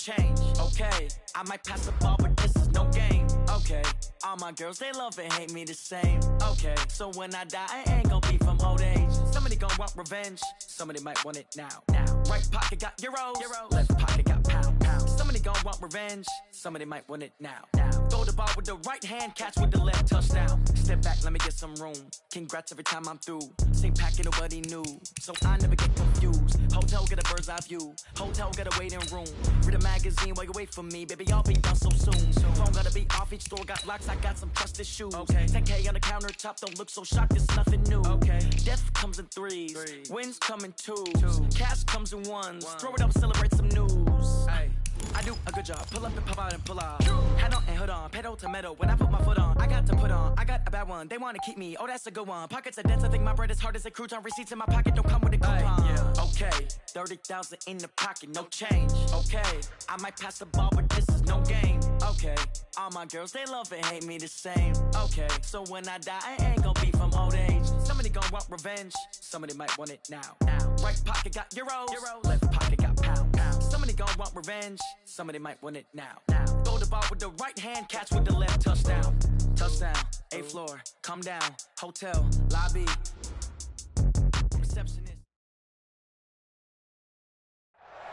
change, okay? I might pass the ball, but this is no game, okay? All my girls, they love and hate me the same, okay? So when I die, I ain't gon' be from old age. Somebody gon' want revenge, somebody might want it now. Right pocket got euros, left pocket got pounds. Somebody gon' want revenge, somebody might want it now. Throw the ball with the right hand, catch with the left, touchdown. Step back, let me get some room. Congrats every time I'm through. Same packet, nobody knew, so I never get confused. Hotel get a bird's eye view, hotel get a waiting room. Read a magazine while you wait for me, baby, I'll be done so soon. Phone gotta be off, each store got locks, I got some trusted shoes. 10K on the countertop, don't look so shocked, it's nothing new. Death comes in threes, wins come in twos, cash comes in ones. Throw it up, celebrate some news. I do a good job, pull up and pop out and pull out. Head on and hood on, pedal to metal. When I put my foot on, I got to put on. I got a bad one, they wanna keep me, oh that's a good one. Pockets are dense, I think my bread is hard as a crouton. Receipts in my pocket don't come with a coupon. Okay, 30,000 in the pocket, no change. Okay, I might pass the ball, but this is no game. Okay, all my girls, they love and hate me the same. Okay, so when I die, I ain't gon' be from old age. Somebody gon' want revenge, somebody might want it now. Right pocket got euros, left pocket got pounds. Somebody gon' want revenge, somebody might want it now. Throw the ball with the right hand, catch with the left, touchdown. Touchdown, 8th floor, come down, hotel, lobby, receptionist.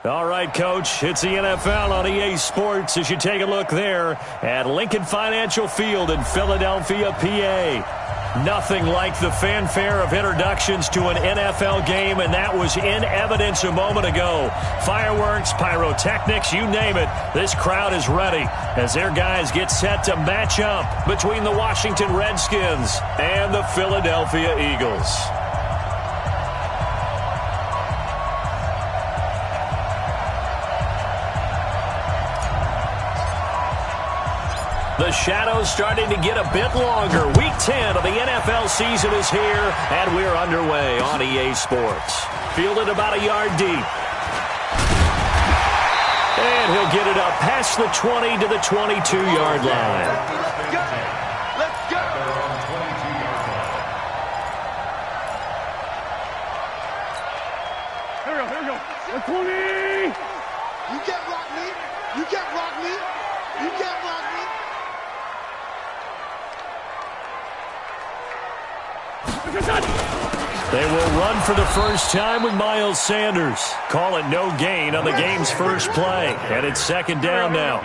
All right, Coach, it's the NFL on EA Sports as you take a look there at Lincoln Financial Field in Philadelphia, PA. Nothing like the fanfare of introductions to an NFL game, and that was in evidence a moment ago. Fireworks, pyrotechnics, you name it. This crowd is ready as their guys get set to match up between the Washington Redskins and the Philadelphia Eagles. The shadow's starting to get a bit longer. Week 10 of the NFL season is here, and we're underway on EA Sports. Fielded about a yard deep. And he'll get it up past the 20 to the 22-yard line. Let's go! Here we go. 20! You can't block me. You can't block me. You can't block me. They will run for the first time with Miles Sanders. Call it no gain on the game's first play. And it's second down now.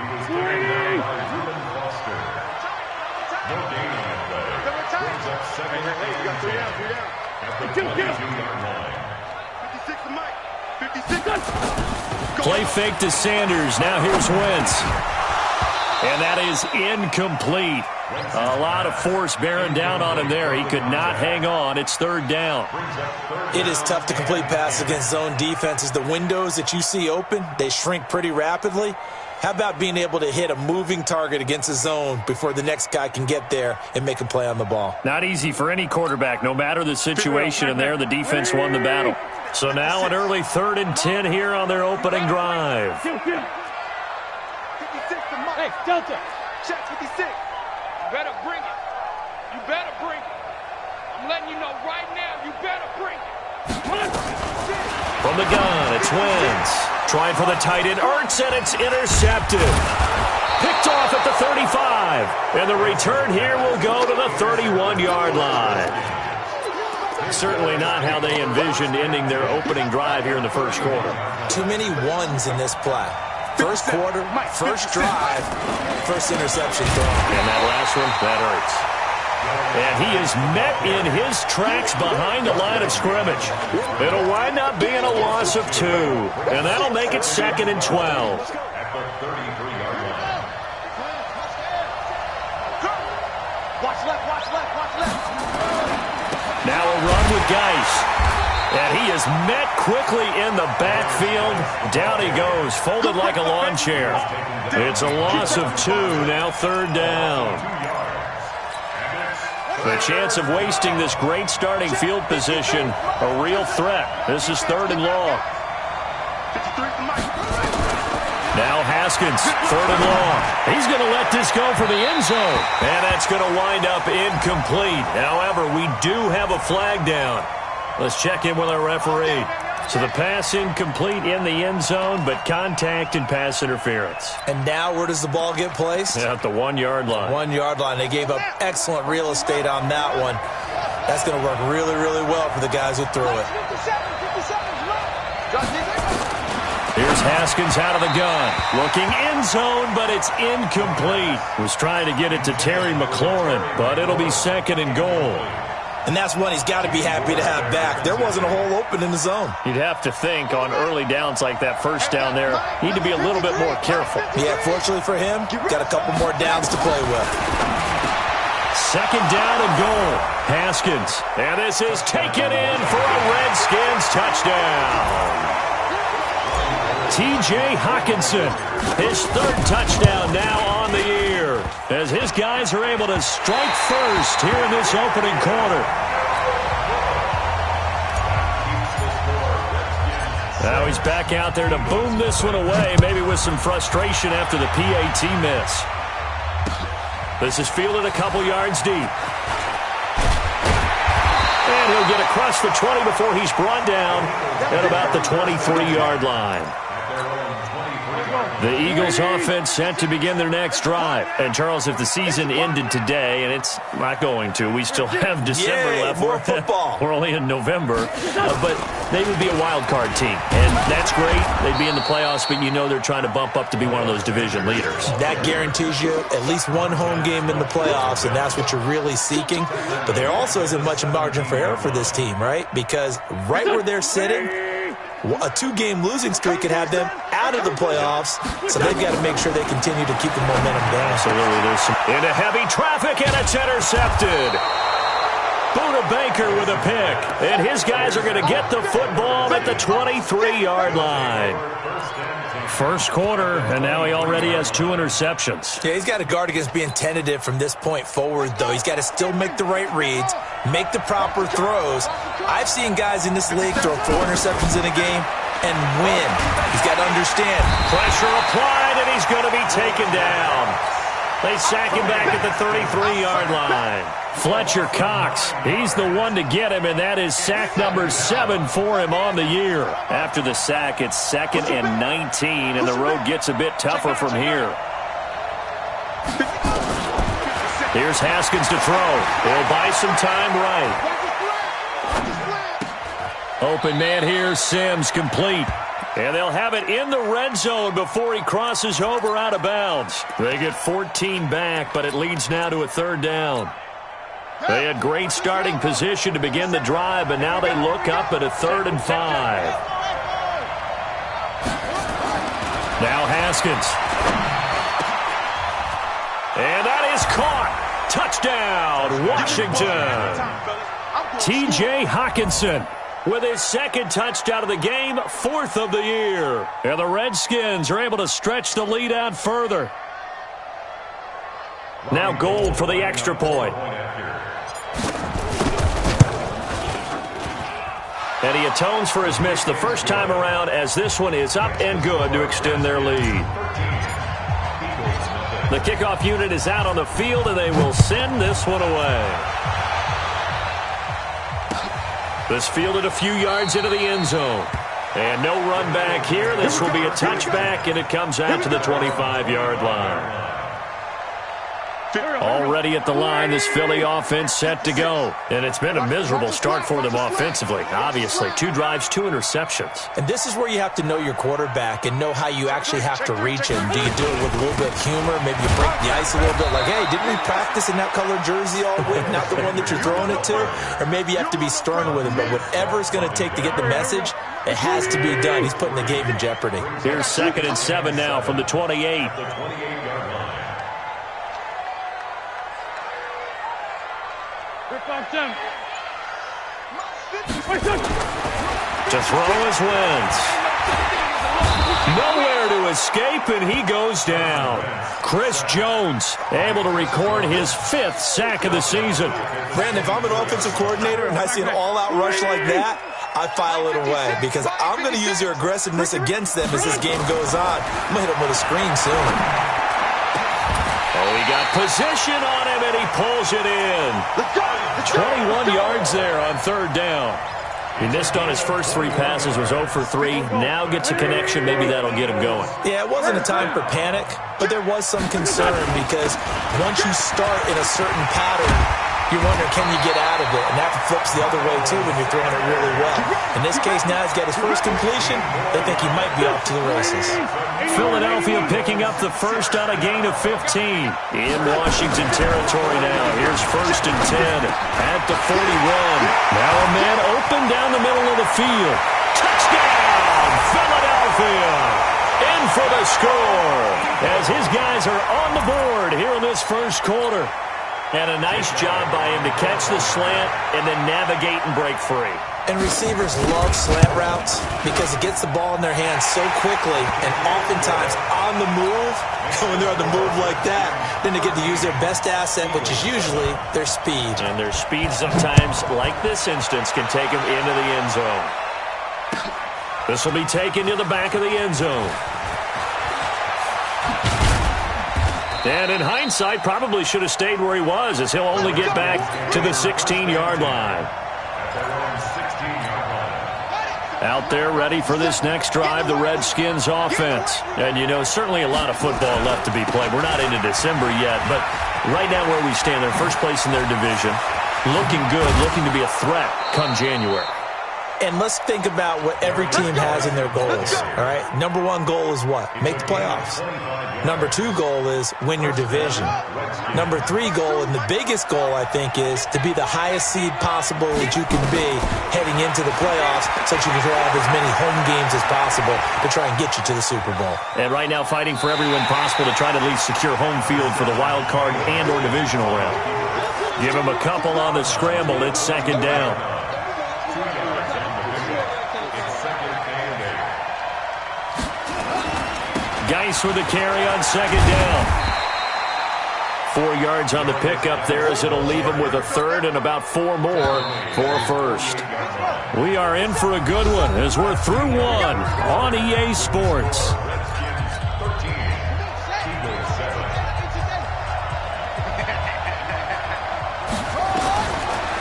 Play fake to Sanders. Now here's Wentz. And that is incomplete. A lot of force bearing down on him there. He could not hang on. It's third down. It is tough to complete passes against zone defenses. The windows that you see open, they shrink pretty rapidly. How about being able to hit a moving target against a zone before the next guy can get there and make a play on the ball? Not easy for any quarterback, no matter the situation. And there, the defense won the battle. So now an early 3rd and 10 here on their opening drive. Hey, Delta, check 56. You better bring it. You better bring it. I'm letting you know right now, you better bring it. From the gun, it's Wentz. Trying for the tight end, Ertz, and it's intercepted. Picked off at the 35. And the return here will go to the 31-yard line. Certainly not how they envisioned ending their opening drive here in the first quarter. Too many ones in this play. First quarter, first drive, first interception throw. And that last one, that hurts. And he is met in his tracks behind the line of scrimmage. It'll wind up being a loss of 2. And that'll make it 2nd and 12. Watch left, watch left, watch left. Now a run with Geis. And he is met quickly in the backfield. Down he goes, folded like a lawn chair. It's a loss of 2, now third down. The chance of wasting this great starting field position, a real threat. This is 3rd and long. Now Haskins, 3rd and long. He's going to let this go for the end zone. And that's going to wind up incomplete. However, we do have a flag down. Let's check in with our referee. So the pass incomplete in the end zone, but contact and pass interference. And now where does the ball get placed? Yeah, at the 1-yard line. 1-yard line. They gave up excellent real estate on that one. That's going to work really, really well for the guys who threw it. Here's Haskins out of the gun. Looking end zone, but it's incomplete. Was trying to get it to Terry McLaurin, but it'll be 2nd and goal. And that's one he's got to be happy to have back. There wasn't a hole open in the zone. You'd have to think on early downs like that first down there, need to be a little bit more careful. Yeah, fortunately for him, got a couple more downs to play with. 2nd down and goal. Haskins. And this is taken in for a Redskins touchdown. T.J. Hockenson, his 3rd touchdown now on the year, as his guys are able to strike first here in this opening quarter. Now he's back out there to boom this one away, maybe with some frustration after the PAT miss. This is fielded a couple yards deep. And he'll get across the 20 before he's brought down at about the 23-yard line. The Eagles offense set to begin their next drive. And, Charles, if the season ended today, and it's not going to, we still have December left. More football. We're only in November. But they would be a wild card team. And that's great. They'd be in the playoffs, but you know they're trying to bump up to be one of those division leaders. That guarantees you at least one home game in the playoffs, and that's what you're really seeking. But there also isn't much margin for error for this team, right? Because right where they're sitting, a 2-game losing streak could have them out of the playoffs, so they've got to make sure they continue to keep the momentum down. Absolutely. There's some into heavy traffic, and it's intercepted. Buda Baker with a pick, and his guys are going to get the football at the 23-yard line. First quarter, and now he already has 2 interceptions. Yeah, he's got to guard against being tentative from this point forward, though. He's got to still make the right reads, make the proper throws. I've seen guys in this league throw 4 interceptions in a game and win. He's got to understand. Pressure applied, and he's going to be taken down. They sack him back at the 33-yard line. Fletcher Cox, he's the one to get him, and that is sack number 7 for him on the year. After the sack, it's 2nd and 19, and the road gets a bit tougher from here. Here's Haskins to throw. He'll buy some time right. Open man here, Sims, complete. And they'll have it in the red zone before he crosses over out of bounds. They get 14 back, but it leads now to a 3rd down. They had great starting position to begin the drive, but now they look up at a 3rd and 5. Now Haskins. And that is caught. Touchdown, Washington. T.J. Hockenson with his 2nd touchdown of the game, 4th of the year. And the Redskins are able to stretch the lead out further. Now Gold for the extra point. And he atones for his miss the first time around, as this one is up and good to extend their lead. The kickoff unit is out on the field, and they will send this one away. This fielded a few yards into the end zone. And no run back here. This will be a touchback, and it comes out to the 25-yard line. Already at the line, this Philly offense set to go. And it's been a miserable start for them offensively. Obviously, 2 drives, 2 interceptions. And this is where you have to know your quarterback and know how you actually have to reach him. Do you do it with a little bit of humor? Maybe you break the ice a little bit, like, hey, didn't we practice in that colored jersey all week, not the one that you're throwing it to? Or maybe you have to be stern with him. But whatever it's going to take to get the message, it has to be done. He's putting the game in jeopardy. Here's 2nd and 7 now from the 28. To throw is Wentz. Nowhere to escape, and he goes down. Chris Jones able to record his 5th sack of the season. Brandon, if I'm an offensive coordinator and I see an all-out rush like that, I file it away because I'm going to use your aggressiveness against them as this game goes on. I'm going to hit him with a screen soon. Oh, he got position on him, and he pulls it in. 21 yards there on 3rd down. He missed on his first 3 passes, was 0 for 3. Now gets a connection. Maybe that'll get him going. Yeah, it wasn't a time for panic, but there was some concern because once you start in a certain pattern, you're wondering, can you get out of it? And that flips the other way, too, when you're throwing it really well. In this case, now he's got his first completion. They think he might be off to the races. Philadelphia picking up the first on a gain of 15. In Washington territory now. Here's 1st and 10 at the 41. Now a man open down the middle of the field. Touchdown, Philadelphia! In for the score as his guys are on the board here in this first quarter. And a nice job by him to catch the slant and then navigate and break free. And receivers love slant routes because it gets the ball in their hands so quickly and oftentimes on the move. When they're on the move like that, then they get to use their best asset, which is usually their speed. And their speed sometimes, like this instance, can take them into the end zone. This will be taken to the back of the end zone. And in hindsight, probably should have stayed where he was, as he'll only get back to the 16-yard line. Out there ready for this next drive, the Redskins offense. And, you know, certainly a lot of football left to be played. We're not into December yet, but right now where we stand, they're first place in their division. Looking good, looking to be a threat come January. And let's think about what every team has in their goals, all right? Number 1 goal is what? Make the playoffs. Number 2 goal is win your division. Number 3 goal, and the biggest goal, I think, is to be the highest seed possible that you can be heading into the playoffs so that you can have as many home games as possible to try and get you to the Super Bowl. And right now fighting for every win possible to try to at least secure home field for the wild card and or divisional round. Give him a couple on the scramble. It's 2nd down. Geis with the carry on 2nd down. 4 yards on the pickup there as it'll leave him with a 3rd and about 4 more for 1st. We are in for a good one as we're through 1 on EA Sports.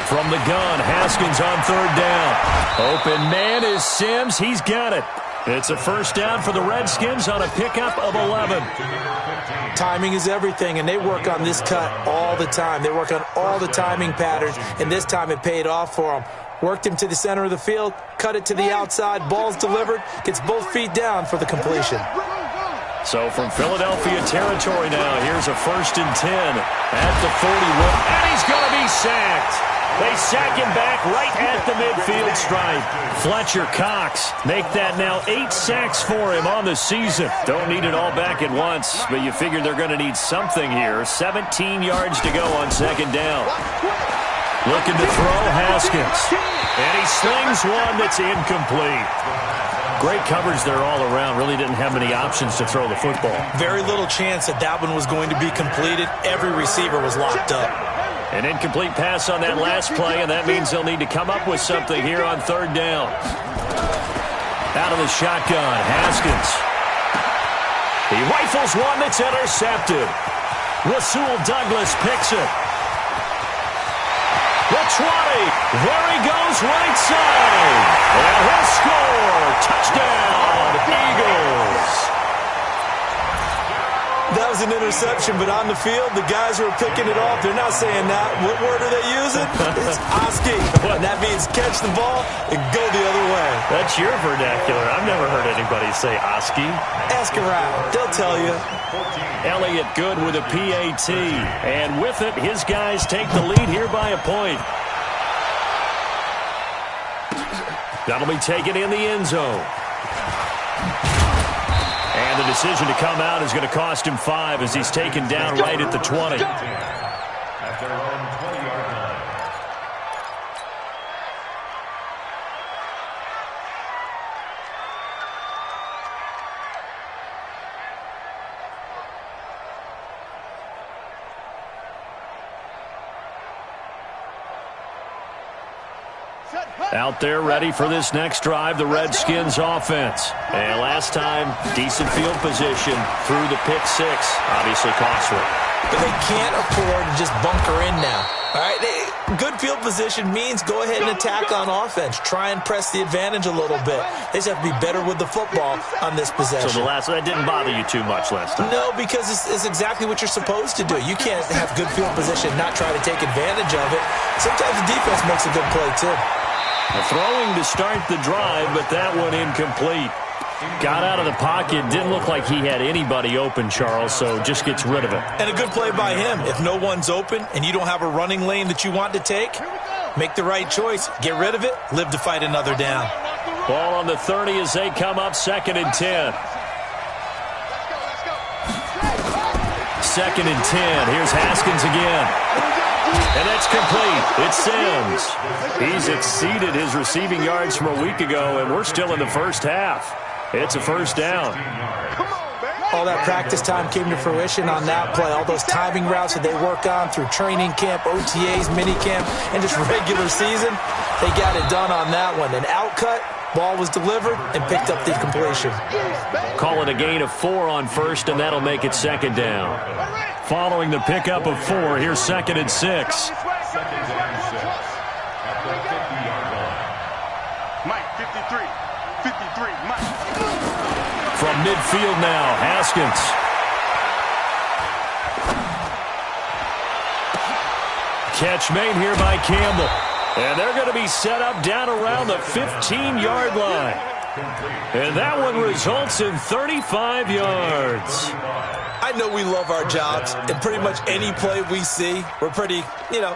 From the gun, Haskins on 3rd down. Open man is Sims. He's got it. It's a 1st down for the Redskins on a pickup of 11. Timing is everything, and they work on this cut all the time. They work on all the timing patterns, and this time it paid off for them. Worked him to the center of the field, cut it to the outside, ball's delivered, gets both feet down for the completion. So from Philadelphia territory now, here's a 1st and 10 at the 41, and he's going to be sacked. They sack him back right at the midfield stripe. Fletcher Cox make that now 8 sacks for him on the season. Don't need it all back at once, but you figure they're going to need something here. 17 yards to go on 2nd down. Looking to throw Haskins. And he slings one that's incomplete. Great coverage there all around. Really didn't have many options to throw the football. Very little chance that that one was going to be completed. Every receiver was locked up. An incomplete pass on that last play, and that means they'll need to come up with something here on 3rd down. Out of the shotgun, Haskins. He rifles one that's intercepted. Rasul Douglas picks it. The 20. There he goes right side. And he'll score. Touchdown, Eagles. That was an interception, but on the field, the guys who are picking it off, they're not saying that. What word are they using? It's Oski. And that means catch the ball and go the other way. That's your vernacular. I've never heard anybody say Oski. Ask around. They'll tell you. Elliott Good with a PAT. And with it, his guys take the lead here by a point. That'll be taken in the end zone. And the decision to come out is going to cost him 5 as he's taken down right at the 20. At their own 20-yard line. Out there ready for this next drive, the Redskins offense. And last time, decent field position through the pick 6. Obviously costly. But they can't afford to just bunker in now. All right, Good field position means go ahead and attack on offense. Try and press the advantage a little bit. They just have to be better with the football on this possession. So that didn't bother you too much last time? No, because it's exactly what you're supposed to do. You can't have good field position, not try to take advantage of it. Sometimes the defense makes a good play, too. Throwing to start the drive, but that one incomplete. Got out of the pocket. Didn't look like he had anybody open, Charles, so just gets rid of it. And a good play by him. If no one's open and you don't have a running lane that you want to take, make the right choice. Get rid of it. Live to fight another down. Ball on the 30 as they come up 2nd and 10. 2nd and 10. Here's Haskins again. And that's complete. It's Sims. He's exceeded his receiving yards from a week ago, and we're still in the first half. It's a first down. All that practice time came to fruition on that play. All those timing routes that they work on through training camp, OTAs, minicamp, and just regular season, they got it done on that one. An outcut, ball was delivered, and picked up the completion. Call it a gain of 4 on first, and that'll make it 2nd down. Following the pickup of 4, here's 2nd and 6. Mike, 53. 53, Mike. From midfield now, Haskins. Catch made here by Campbell. And they're going to be set up down around the 15-yard line. And that one results in 35 yards. I know we love our jobs, and pretty much any play we see, we're pretty,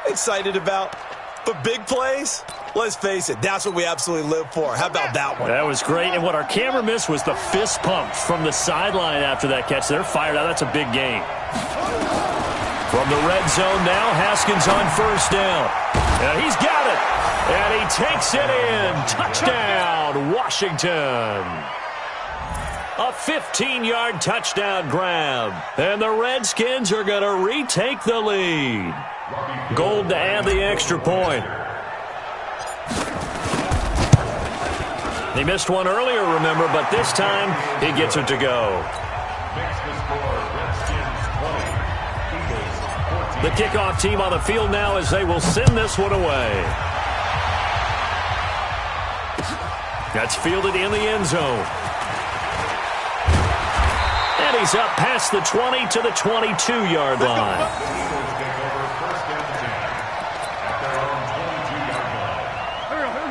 excited about. But big plays, let's face it, that's what we absolutely live for. How about that one? That was great. And what our camera missed was the fist pump from the sideline after that catch. They're fired out. That's a big gain. From the red zone now, Haskins on first down. And he's got it. And he takes it in. Touchdown, Washington. A 15-yard touchdown grab. And the Redskins are going to retake the lead. Gold to add the extra point. He missed one earlier, remember, but this time he gets it to go. The kickoff team on the field now as they will send this one away. That's fielded in the end zone. And he's up past the 20 to the 22-yard line.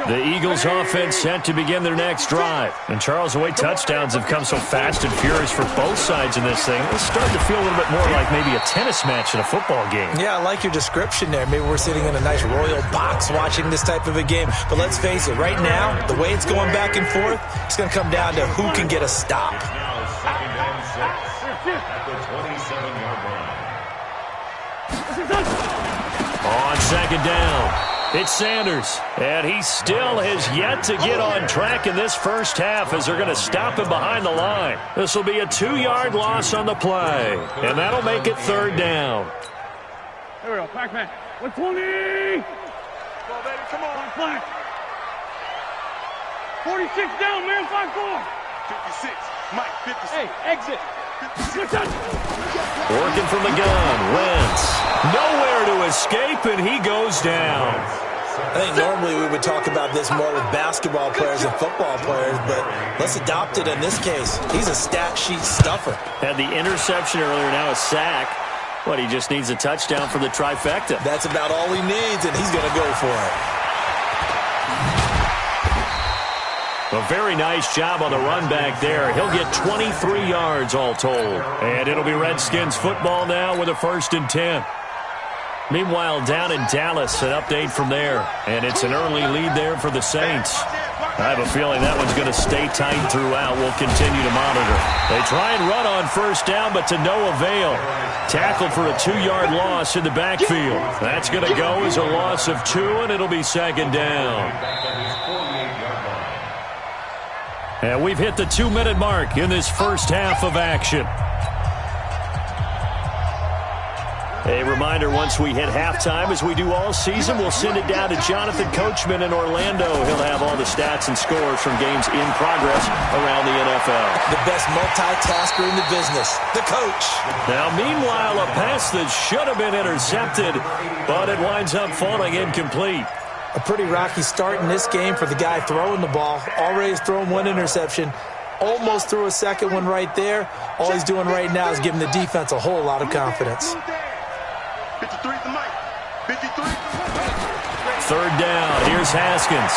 The Eagles offense set to begin their next drive. And Charles, the way touchdowns have come so fast and furious for both sides in this thing, it's starting to feel a little bit more like maybe a tennis match in a football game. Yeah, I like your description there. Maybe we're sitting in a nice royal box watching this type of a game. But let's face it, right now, the way it's going back and forth, it's going to come down to who can get a stop. On second down, it's Sanders, and he still has yet to get on track in this first half as they're going to stop him behind the line. This will be a 2-yard loss on the play, and that'll make it third down. Here we go, Pac-Man. 120! Come on, baby, come on. Flag. 46 down, man, 5-4. 56, Mike, 56. Hey, exit. Working from the gun, Wentz. Nowhere to escape, and he goes down. I think normally we would talk about this more with basketball players and football players, but let's adopt it in this case. He's a stat sheet stuffer. Had the interception earlier, now a sack. What, he just needs a touchdown for the trifecta. That's about all he needs, and he's going to go for it. A very nice job on the run back there. He'll get 23 yards all told. And it'll be Redskins football now with a 1st and 10. Meanwhile, down in Dallas, an update from there. And it's an early lead there for the Saints. I have a feeling that one's going to stay tight throughout. We'll continue to monitor. They try and run on first down, but to no avail. Tackled for a 2-yard loss in the backfield. That's going to go as a loss of 2, and it'll be 2nd down. And we've hit the 2-minute mark in this first half of action. A reminder, once we hit halftime, as we do all season, we'll send it down to Jonathan Coachman in Orlando. He'll have all the stats and scores from games in progress around the NFL. The best multitasker in the business, the coach. Now, meanwhile, a pass that should have been intercepted, but it winds up falling incomplete. A pretty rocky start in this game for the guy throwing the ball. Already has thrown one interception. Almost threw a second one right there. All he's doing right now is giving the defense a whole lot of confidence. 53 to Mike. 53. Third down. Here's Haskins.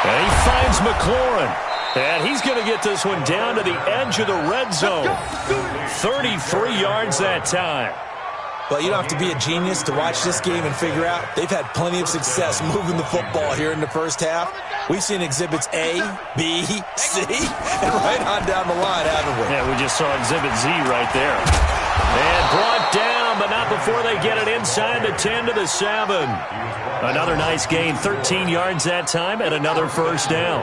And he finds McLaurin. And he's going to get this one down to the edge of the red zone. 33 yards that time. Well, you don't have to be a genius to watch this game and figure out they've had plenty of success moving the football here in the first half. We've seen exhibits A, B, C, and right on down the line, haven't we? Yeah, we just saw exhibit Z right there. And brought down, but not before they get it inside the 10 to the 7. Another nice gain, 13 yards that time, and another first down.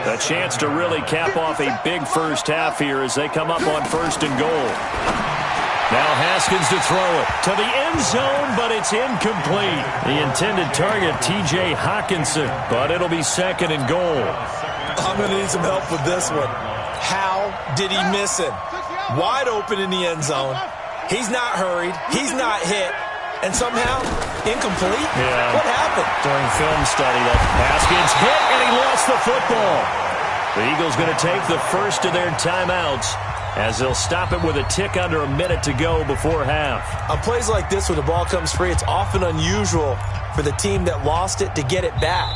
A chance to really cap off a big first half here as they come up on first and goal. Now Haskins to throw it to the end zone, but it's incomplete. The intended target, T.J. Hawkinson, but it'll be second and goal. I'm going to need some help with this one. How did he miss him? Wide open in the end zone. He's not hurried. He's not hit. And somehow, incomplete? Yeah. What happened? During film study, that Haskins hit, and he lost the football. The Eagles going to take the first of their timeouts, as they'll stop it with a tick under a minute to go before half. On plays like this, when the ball comes free, it's often unusual for the team that lost it to get it back.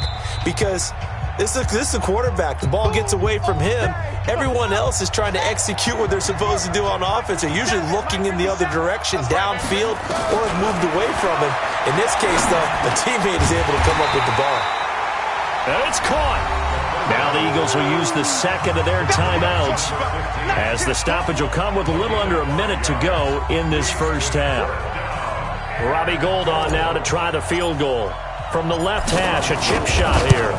Because this is a quarterback. The ball gets away from him. Everyone else is trying to execute what they're supposed to do on offense. They're usually looking in the other direction, downfield, or have moved away from him. In this case, though, a teammate is able to come up with the ball. And it's caught. Now the Eagles will use the second of their timeouts, as the stoppage will come with a little under a minute to go in this first half. Robbie Gould on now to try the field goal. From the left hash, a chip shot here.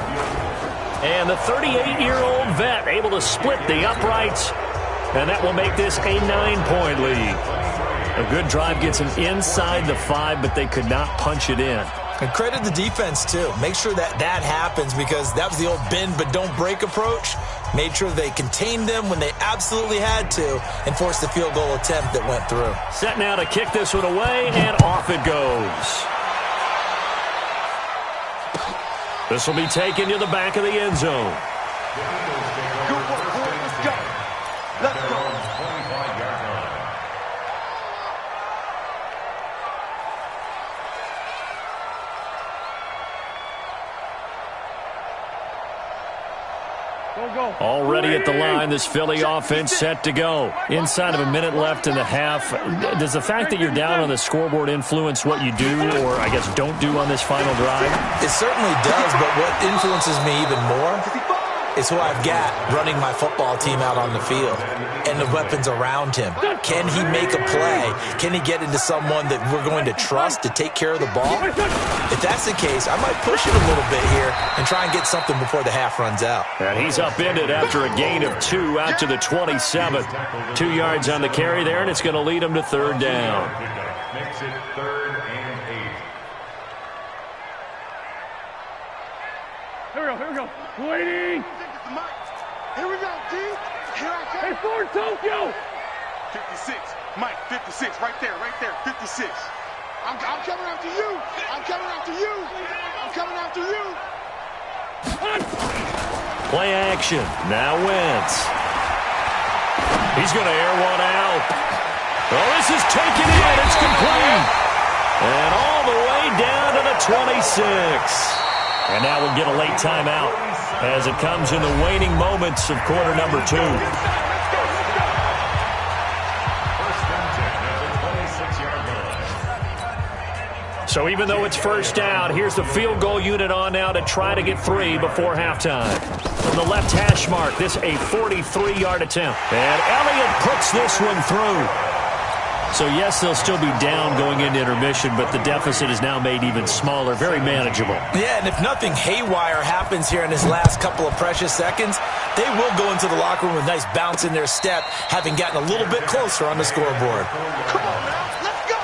And the 38-year-old vet able to split the uprights, and that will make this a 9-point lead. A good drive gets them inside the 5, but they could not punch it in. And credit the defense, too. Make sure that happens, because that was the old bend but don't break approach. Made sure they contained them when they absolutely had to and forced the field goal attempt that went through. Set now to kick this one away, and off it goes. This will be taken to the back of the end zone. Good work, boy. Let's go. Let's go. Already at the line, this Philly offense set to go. Inside of a minute left in the half. Does the fact that you're down on the scoreboard influence what you do, or I guess don't do on this final drive? It certainly does, but what influences me even more is who I've got running my football team out on the field and the weapons around him. Can he make a play? Can he get into someone that we're going to trust to take care of the ball? If that's the case, I might push it a little bit here and try and get something before the half runs out. And he's upended after a gain of 2 out to the 27. 2 yards on the carry there, and it's going to lead him to third down. Makes it 3rd and 8. Here we go. Waiting. Here we go, D. Here I come. Hey, Ford Tokyo. 56. Mike, 56. Right there. 56. I'm coming after you. I'm coming after you. Play action. Now Wentz. He's going to air one out. Oh, this is taken in. It's complete. And all the way down to the 26. And now we'll get a late timeout as it comes in the waning moments of quarter number 2. So even though it's first down, here's the field goal unit on now to try to get 3 before halftime. From the left hash mark, this a 43-yard attempt. And Elliott puts this one through. So, yes, they'll still be down going into intermission, but the deficit is now made even smaller, very manageable. Yeah, and if nothing haywire happens here in his last couple of precious seconds, they will go into the locker room with a nice bounce in their step, having gotten a little bit closer on the scoreboard. Come on now, let's go.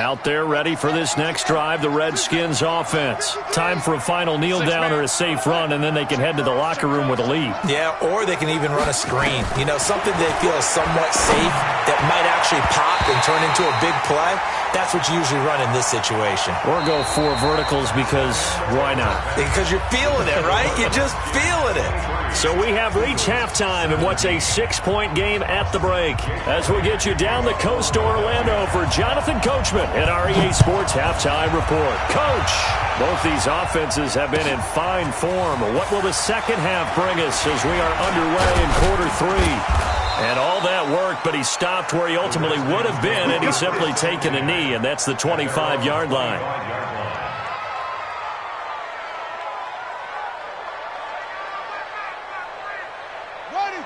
Out there ready for this next drive, the Redskins offense. Time for a final kneel down or a safe run, and then they can head to the locker room with a lead. Yeah, or they can even run a screen. You know, something they feel is somewhat safe that might actually pop and turn into a big play. That's what you usually run in this situation. Or go 4 verticals because why not? Because you're feeling it, right? You're just feeling it. So we have reached halftime in what's a 6-point game at the break. As we get you down the coast to Orlando for Jonathan Coachman at our EA Sports Halftime Report. Coach, both these offenses have been in fine form. What will the second half bring us as we are underway in quarter 3? And all that work, but he stopped where he ultimately would have been, and he's simply taken a knee, and that's the 25-yard line.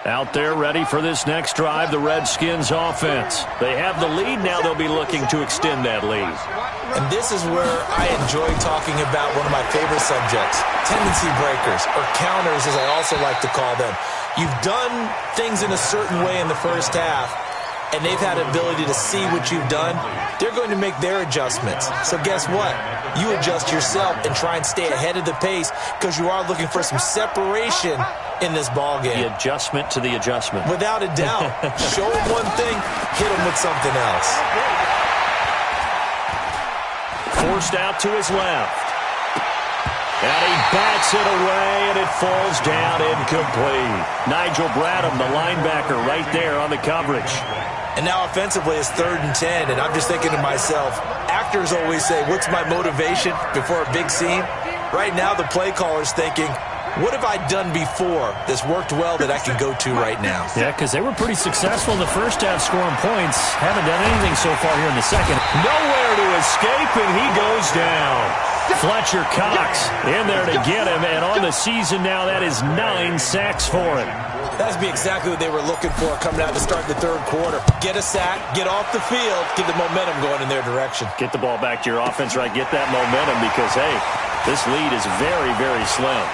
Out there ready for this next drive, the Redskins offense. They have the lead. Now they'll be looking to extend that lead. And this is where I enjoy talking about one of my favorite subjects, tendency breakers, or counters as I also like to call them. You've done things in a certain way in the first half, and they've had the ability to see what you've done. They're going to make their adjustments. So guess what? You adjust yourself and try and stay ahead of the pace because you are looking for some separation in this ball game. The adjustment to the adjustment. Without a doubt. Show them one thing, hit them with something else. Forced out to his left. And he bats it away, and it falls down incomplete. Nigel Bradham, the linebacker, right there on the coverage. And now offensively it's 3rd and 10, and I'm just thinking to myself, actors always say, what's my motivation before a big scene? Right now the play caller's thinking, what have I done before that's worked well that I can go to right now? Yeah, because they were pretty successful in the first half scoring points. Haven't done anything so far here in the second. Nowhere to escape, and he goes down. Fletcher Cox in there to get him, and on the season now, that is 9 sacks for him. That's be exactly what they were looking for coming out to start the third quarter. Get a sack, get off the field, get the momentum going in their direction. Get the ball back to your offense, right? Get that momentum because, hey, this lead is very, very slim.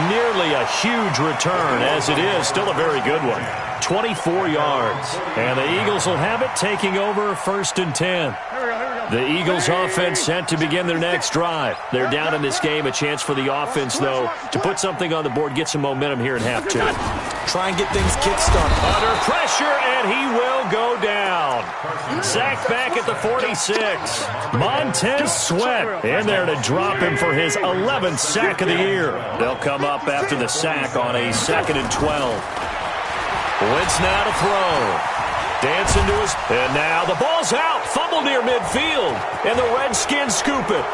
Nearly a huge return, as it is still a very good one. 24 yards. And the Eagles will have it, taking over 1st and 10. The Eagles offense set to begin their next drive. They're down in this game. A chance for the offense, though, to put something on the board, get some momentum here in half 2. Try and get things kick-started. Under pressure, and he will go down. Sacked back at the 46. Montez Sweat in there to drop him for his 11th sack of the year. They'll come up after the sack on a 2nd and 12. Wentz now to throw. Dancing to his... And now the ball's out. Fumble near midfield. And the Redskins scoop it.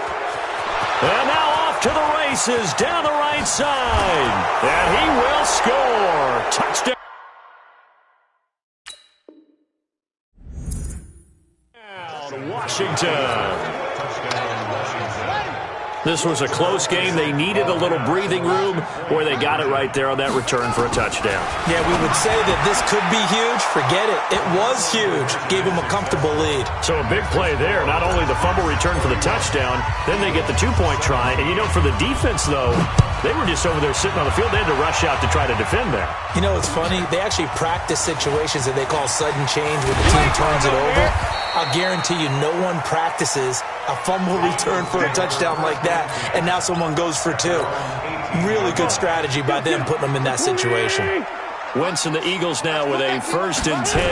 And now off to the races down the right side. And he will score. Touchdown. Washington. This was a close game. They needed a little breathing room, where they got it right there on that return for a touchdown. Yeah, we would say that this could be huge. Forget it. It was huge. Gave him a comfortable lead. So a big play there. Not only the fumble return for the touchdown, then they get the 2-point try. And, you know, for the defense, though, they were just over there sitting on the field. They had to rush out to try to defend that. You know, it's funny. They actually practice situations that they call sudden change where the team turns it over. I'll guarantee you no one practices a fumble return for a touchdown like that, and now someone goes for 2. Really good strategy by them putting them in that situation. Wentz and the Eagles now with a 1st and 10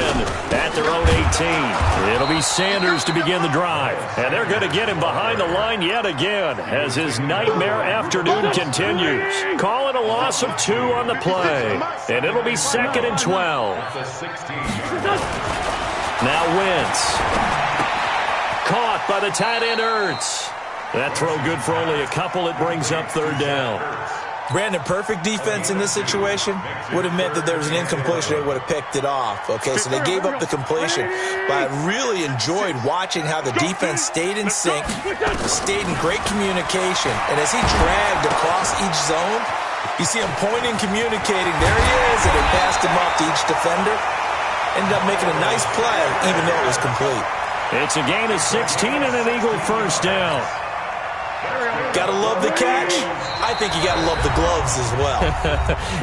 at their own 18. It'll be Sanders to begin the drive. And they're going to get him behind the line yet again as his nightmare afternoon continues. Call it a loss of 2 on the play. And it'll be 2nd and 12. Now Wentz. Caught by the tight end Ertz. That throw good for only a couple. It brings up 3rd down. Brandon, perfect defense in this situation would have meant that there was an incompletion. They would have picked it off. Okay, so they gave up the completion. But I really enjoyed watching how the defense stayed in sync, stayed in great communication. And as he dragged across each zone, you see him pointing, communicating. There he is, and they passed him off to each defender. Ended up making a nice play, even though it was complete. It's a gain of 16 and an Eagle 1st down. Gotta love the catch. I think you gotta love the gloves as well.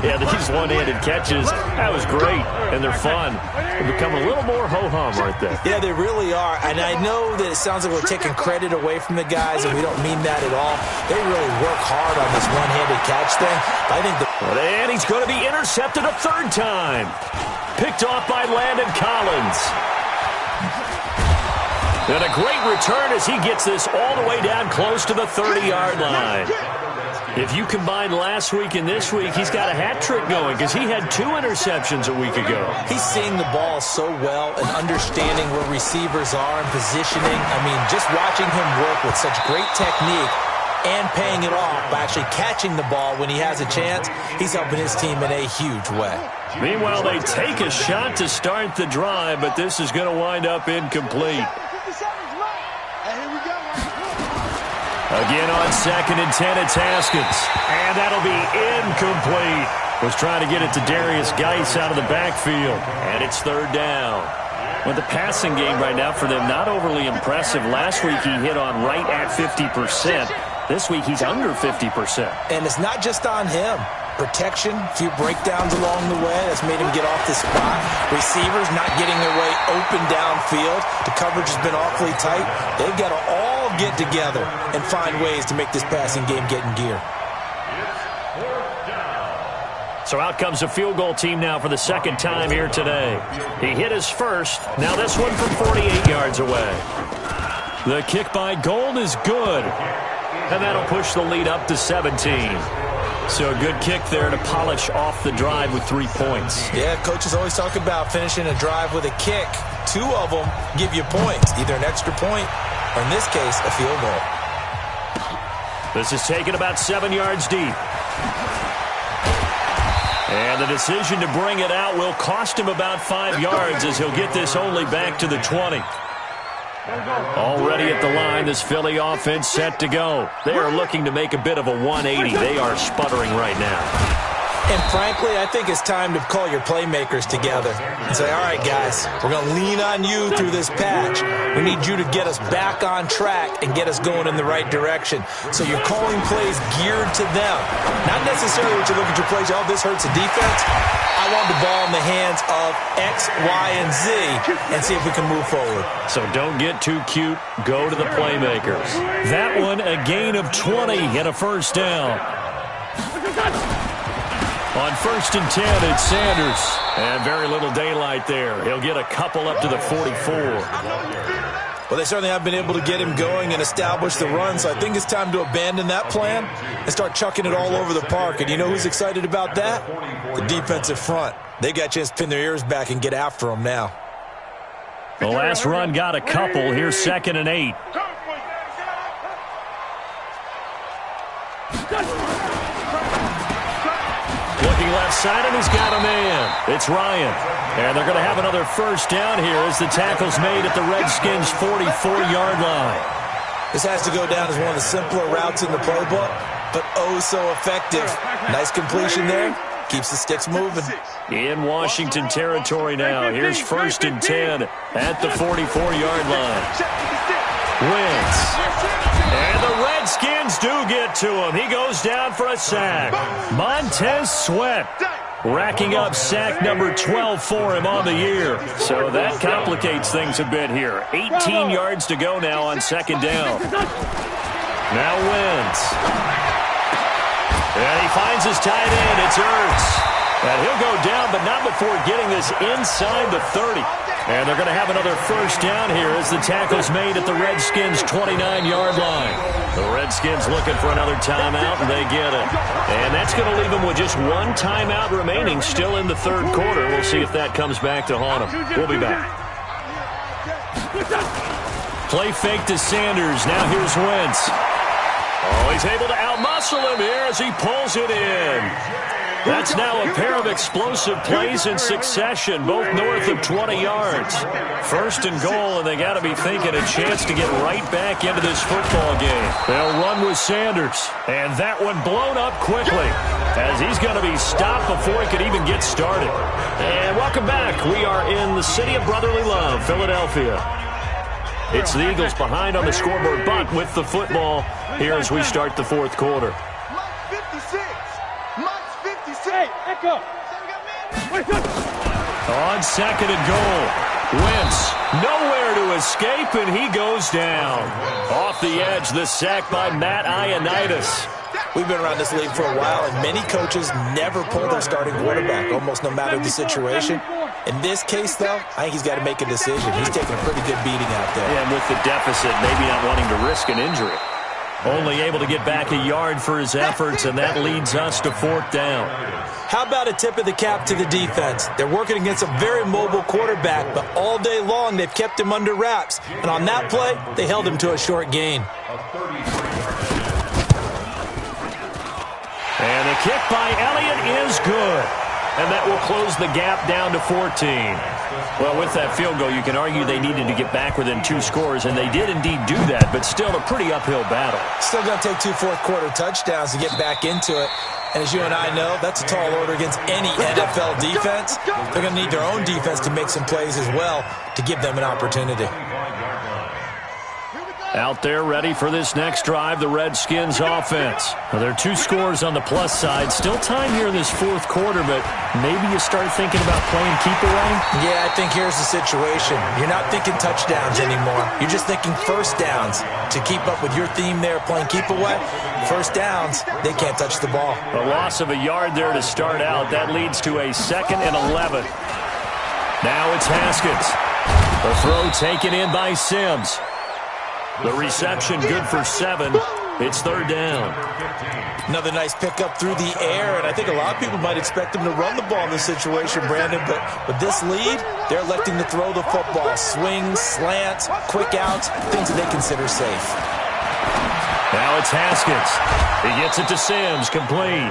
Yeah, these one-handed catches, that was great, and they're fun. They become a little more ho-hum right there. Yeah, they really are, and I know that it sounds like we're taking credit away from the guys, and we don't mean that at all. They really work hard on this one-handed catch thing. I think and he's going to be intercepted a third time. Picked off by Landon Collins. And a great return as he gets this all the way down close to the 30-yard line. If you combine last week and this week, he's got a hat trick going because he had 2 interceptions a week ago. He's seeing the ball so well and understanding where receivers are and positioning. I mean, just watching him work with such great technique and paying it off by actually catching the ball when he has a chance, he's helping his team in a huge way. Meanwhile, they take a shot to start the drive, but this is going to wind up incomplete. Again on 2nd and 10, it's Haskins. And that'll be incomplete. Was trying to get it to Darius Geis out of the backfield. And it's 3rd down. Well, the passing game right now for them, not overly impressive. Last week he hit on right at 50%. This week he's under 50%. And it's not just on him. Protection, a few breakdowns along the way. That's made him get off the spot. Receivers not getting their way open downfield. The coverage has been awfully tight. They've got to all get together and find ways to make this passing game get in gear. So out comes a field goal team now for the 2nd time here today. He hit his first. Now this one from 48 yards away. The kick by Gold is good. And that'll push the lead up to 17. So a good kick there to polish off the drive with 3 points. Yeah, coaches always talk about finishing a drive with a kick. 2 of them give you points, either an extra point or, in this case, a field goal. This is taken about 7 yards deep. And the decision to bring it out will cost him about 5 yards as he'll get this only back to the 20. Already at the line, this Philly offense set to go. They are looking to make a bit of a 180. They are sputtering right now. And frankly, I think it's time to call your playmakers together and say, all right, guys, we're going to lean on you through this patch. We need you to get us back on track and get us going in the right direction. So you're calling plays geared to them. Not necessarily what you look at your plays, oh, this hurts the defense. I want the ball in the hands of X, Y, and Z and see if we can move forward. So don't get too cute. Go to the playmakers. That one, a gain of 20 and a first down. On 1st and 10, it's Sanders. And very little daylight there. He'll get a couple up to the 44. Well, they certainly have been able to get him going and establish the run, so I think it's time to abandon that plan and start chucking it all over the park. And you know who's excited about that? The defensive front. They got a chance to pin their ears back and get after him now. The last run got a couple. Here's 2nd and 8. Looking left side, and he's got a man. It's Ryan. And they're going to have another first down here as the tackle's made at the Redskins' 44-yard line. This has to go down as one of the simpler routes in the playbook, but oh so effective. Nice completion there. Keeps the sticks moving. In Washington territory now. Here's 1st and 10 at the 44-yard line. Wentz. And the Redskins do get to him. He goes down for a sack. Montez Sweat racking up sack number 12 for him on the year. So that complicates things a bit here. 18 yards to go now on 2nd down. Now Wentz. And he finds his tight end. It's Ertz. And he'll go down, but not before getting this inside the 30. And they're going to have another first down here as the tackle's made at the Redskins' 29-yard line. The Redskins looking for another timeout, and they get it. And that's going to leave them with just one timeout remaining still in the 3rd quarter. We'll see if that comes back to haunt them. We'll be back. Play fake to Sanders. Now here's Wentz. Oh, he's able to outmuscle him here as he pulls it in. That's now a pair of explosive plays in succession, both north of 20 yards. 1st and goal, and they got to be thinking a chance to get right back into this football game. They'll run with Sanders, and that one blown up quickly as he's going to be stopped before he could even get started. And welcome back. We are in the city of brotherly love, Philadelphia. It's the Eagles behind on the scoreboard, but with the football here as we start the fourth quarter. Mike's 56. Mike's 56. Hey, echo. On second and goal, Wentz nowhere to escape, and he goes down. Off the edge, the sack by Matt Ioannidis. We've been around this league for a while, and many coaches never pull their starting quarterback, almost no matter the situation. In this case, though, I think he's got to make a decision. He's taking a pretty good beating out there. And with the deficit, maybe not wanting to risk an injury. Only able to get back a yard for his efforts, and that leads us to fourth down. How about a tip of the cap to the defense? They're working against a very mobile quarterback, but all day long they've kept him under wraps. And on that play, they held him to a short gain. And the kick by Elliott is good. And that will close the gap down to 14. Well, with that field goal, you can argue they needed to get back within 2 scores, and they did indeed do that, but still a pretty uphill battle. Still going to take 2 fourth-quarter touchdowns to get back into it. And as you and I know, that's a tall order against any NFL defense. They're going to need their own defense to make some plays as well to give them an opportunity. Out there ready for this next drive, the Redskins offense. Now, there are 2 scores on the plus side. Still time here in this fourth quarter, but maybe you start thinking about playing keep away? Yeah, I think here's the situation. You're not thinking touchdowns anymore. You're just thinking first downs. To keep up with your theme there, playing keep away, first downs, they can't touch the ball. A loss of a yard there to start out. That leads to a 2nd and 11. Now it's Haskins. The throw taken in by Sims. The reception good for 7. It's third down. Another nice pickup through the air, and I think a lot of people might expect him to run the ball in this situation, Brandon, but with this lead, they're electing to throw the football. Swings, slants, quick outs, things that they consider safe. Now it's Haskins. He gets it to Sims, complete.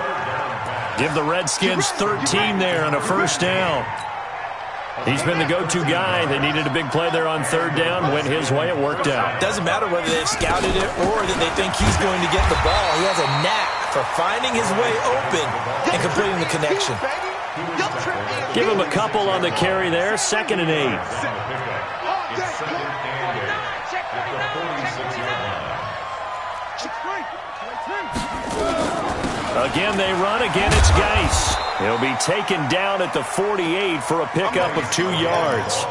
Give the Redskins 13 there on a first down. He's been the go-to guy. They needed a big play there on third down. Went his way. It worked out. Doesn't matter whether they've scouted it or that they think he's going to get the ball. He has a knack for finding his way open and completing the connection. Give him a couple on the carry there. 2nd and 8. Again, they run. Again, it's Geis. He'll be taken down at the 48 for a pickup of 2 yards.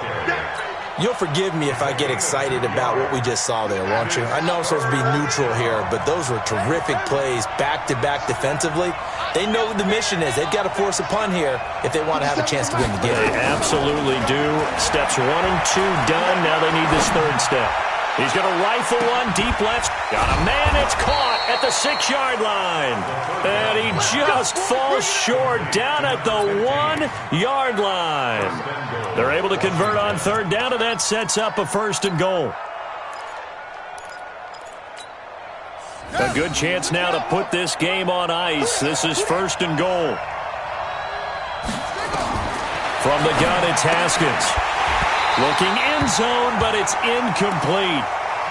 You'll forgive me if I get excited about what we just saw there, won't you? I know I'm supposed to be neutral here, but those were terrific plays back-to-back defensively. They know what the mission is. They've got to force a punt here if they want to have a chance to win the game. They absolutely do. Steps 1 and 2 done. Now they need this third step. He's going to rifle one deep left. Got a man. It's caught at the 6-yard line. And he just falls short down at the 1-yard line. They're able to convert on third down, and that sets up a 1st and goal. A good chance now to put this game on ice. This is 1st and goal. From the gun, it's Haskins. Looking end zone, but it's incomplete.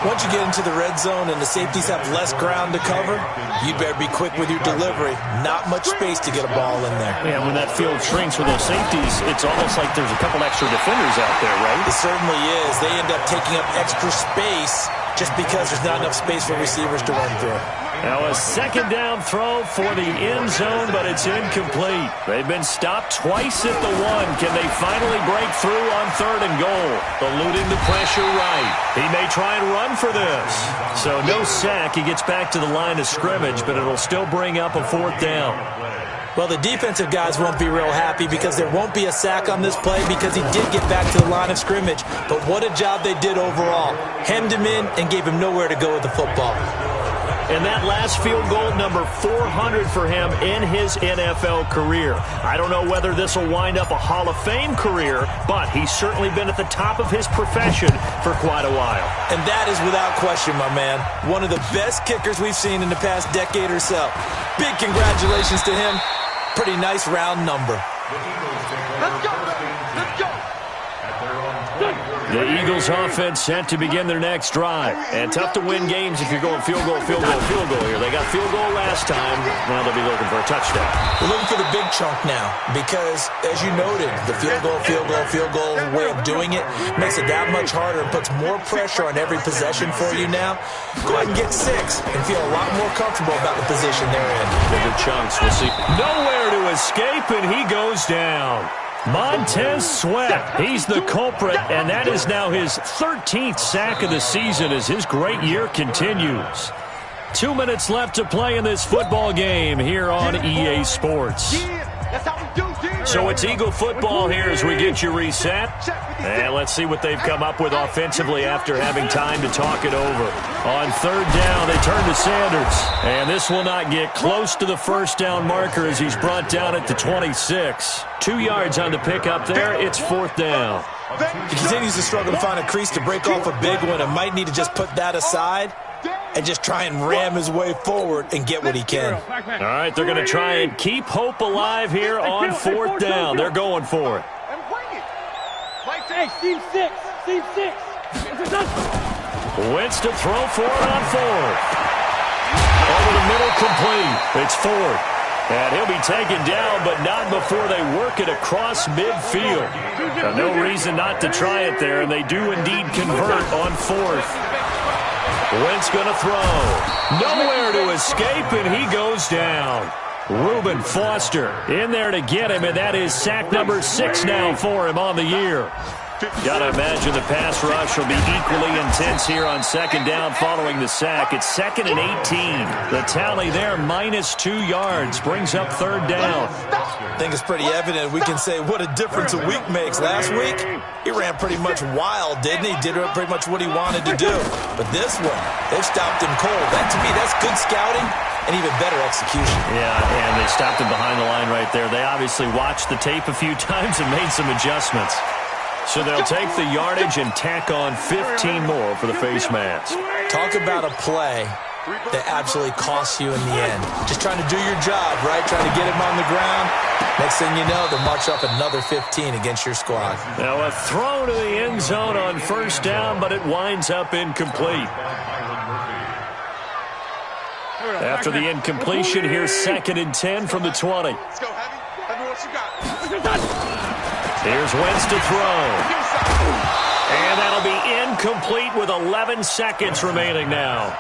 Once you get into the red zone and the safeties have less ground to cover, you better be quick with your delivery. Not much space to get a ball in there. Yeah, when that field shrinks with those safeties, it's almost like there's a couple extra defenders out there, right? It certainly is. They end up taking up extra space just because there's not enough space for receivers to run through. Now a 2nd down throw for the end zone, but it's incomplete. They've been stopped twice at the 1. Can they finally break through on 3rd and goal? Eluding the pressure right. He may try and run for this. So no sack. He gets back to the line of scrimmage, but it'll still bring up a 4th down. Well, the defensive guys won't be real happy because there won't be a sack on this play because he did get back to the line of scrimmage. But what a job they did overall. Hemmed him in and gave him nowhere to go with the football. And that last field goal, number 400 for him in his NFL career. I don't know whether this will wind up a Hall of Fame career, but he's certainly been at the top of his profession for quite a while. And that is without question, my man. One of the best kickers we've seen in the past decade or so. Big congratulations to him. Pretty nice round number. Let's go. Let's go. The Eagles offense set to begin their next drive. And tough to win games if you're going field goal here. They got field goal last time. Now they'll be looking for a touchdown. We're looking for the big chunk now because, as you noted, the field goal way of doing it makes it that much harder and puts more pressure on every possession for you now. Go ahead and get 6 and feel a lot more comfortable about the position they're in. Bigger chunks, we'll see. Nowhere to escape, and he goes down. Montez Sweat, he's the culprit, and that is now his 13th sack of the season as his great year continues. 2 minutes left to play in this football game here on EA Sports. So it's Eagle football here as we get you reset. And let's see what they've come up with offensively after having time to talk it over. On third down, they turn to Sanders. And this will not get close to the first down marker as he's brought down at the 26. 2 yards on the pickup there. It's fourth down. He continues to struggle to find a crease to break off a big one and might need to just put that aside and just try and ram his way forward and get what he can. All right, they're going to try and keep hope alive here on fourth down. They're going for it. Hey, Steve 6. Wentz to throw for it on fourth. Over the middle, complete. It's fourth. And he'll be taken down, but not before they work it across midfield. No reason not to try it there, and they do indeed convert on fourth. Wentz going to throw. Nowhere to escape, and he goes down. Reuben Foster in there to get him, and that is sack number 6 now for him on the year. Got to imagine the pass rush will be equally intense here on second down following the sack. It's 2nd and 18. The tally there, -2 yards, brings up third down. I think it's pretty evident. We can say what a difference a week makes. Last week, he ran pretty much wild, didn't he? Did pretty much what he wanted to do. But this one, they've stopped him cold. That, to me, that's good scouting and even better execution. Yeah, and they stopped him behind the line right there. They obviously watched the tape a few times and made some adjustments. So they'll take the yardage and tack on 15 more for the face mask. Talk about a play that absolutely costs you in the end. Just trying to do your job, right? Trying to get him on the ground. Next thing you know, they'll march up another 15 against your squad. Now a throw to the end zone on first down, but it winds up incomplete. After the incompletion, here's 2nd and 10 from the 20. Let's go, Heavy. Heavy, what you got? Here's Wentz to throw. And that'll be incomplete with 11 seconds remaining now.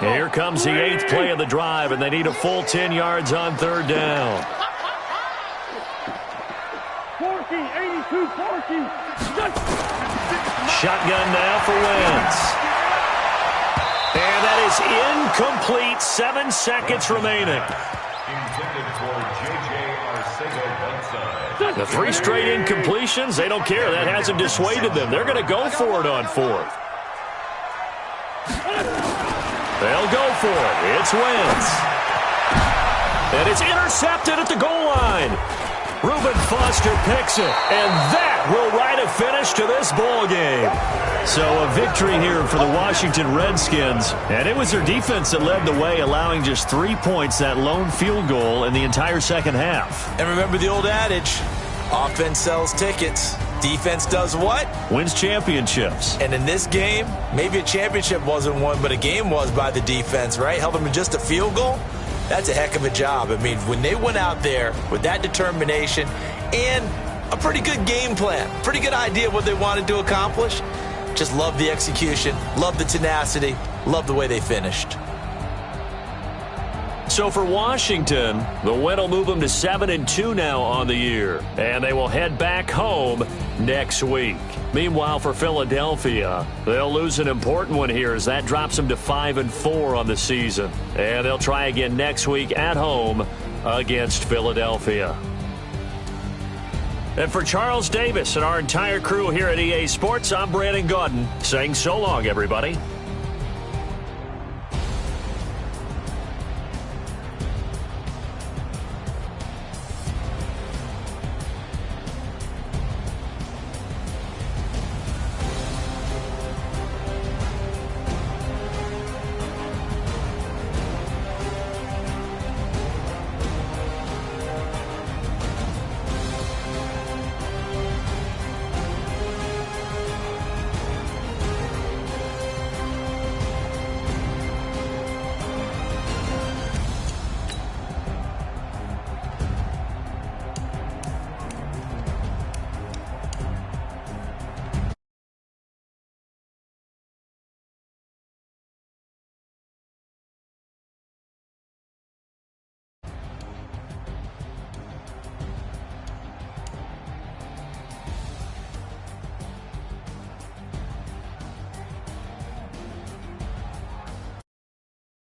Here comes the 8th play of the drive, and they need a full 10 yards on third down. 40. Shotgun now for Wentz. And that is incomplete. 7 seconds remaining. The 3 straight incompletions, they don't care. That hasn't dissuaded them. They're going to go for it on fourth. They'll go for it. It's Wentz. And it's intercepted at the goal line. Reuben Foster picks it, and that will write a finish to this ball game. So a victory here for the Washington Redskins, and it was their defense that led the way, allowing just 3 points, that lone field goal in the entire second half. And remember the old adage, offense sells tickets. Defense does what? Wins championships. And in this game, maybe a championship wasn't won, but a game was by the defense, right? Held them to just a field goal. That's a heck of a job. I mean, when they went out there with that determination and a pretty good game plan, pretty good idea of what they wanted to accomplish, just love the execution, love the tenacity, love the way they finished. So for Washington, the win will move them to 7-2 now on the year, and they will head back home next week. Meanwhile, for Philadelphia, they'll lose an important one here as that drops them to 5-4 on the season, and they'll try again next week at home against Philadelphia. And for Charles Davis and our entire crew here at EA Sports, I'm Brandon Gaudin saying so long, everybody.